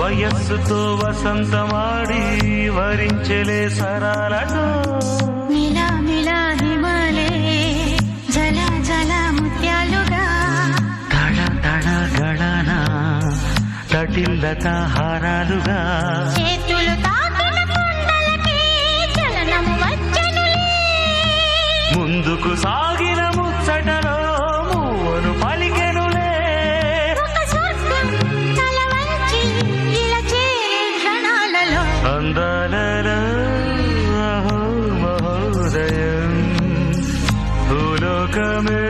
వయస్సుతో వసంతమాడి వరించెలే సరాలటో మిలా మిలా హిమాలే జల జల ముత్యాలుగా తడ తడ గడన తటిల్లత హారాలుగా చేతులు తాకిన కొండలకే చలనము వచ్చెనులే ముందుకు సాగిన ముచ్చటలో మూవను పలికెనులే ఒక స్వర్గం తల వంచి ఇలా చేరే క్షణాలలో అందాలలో అహో మహోదయం భూలోకమే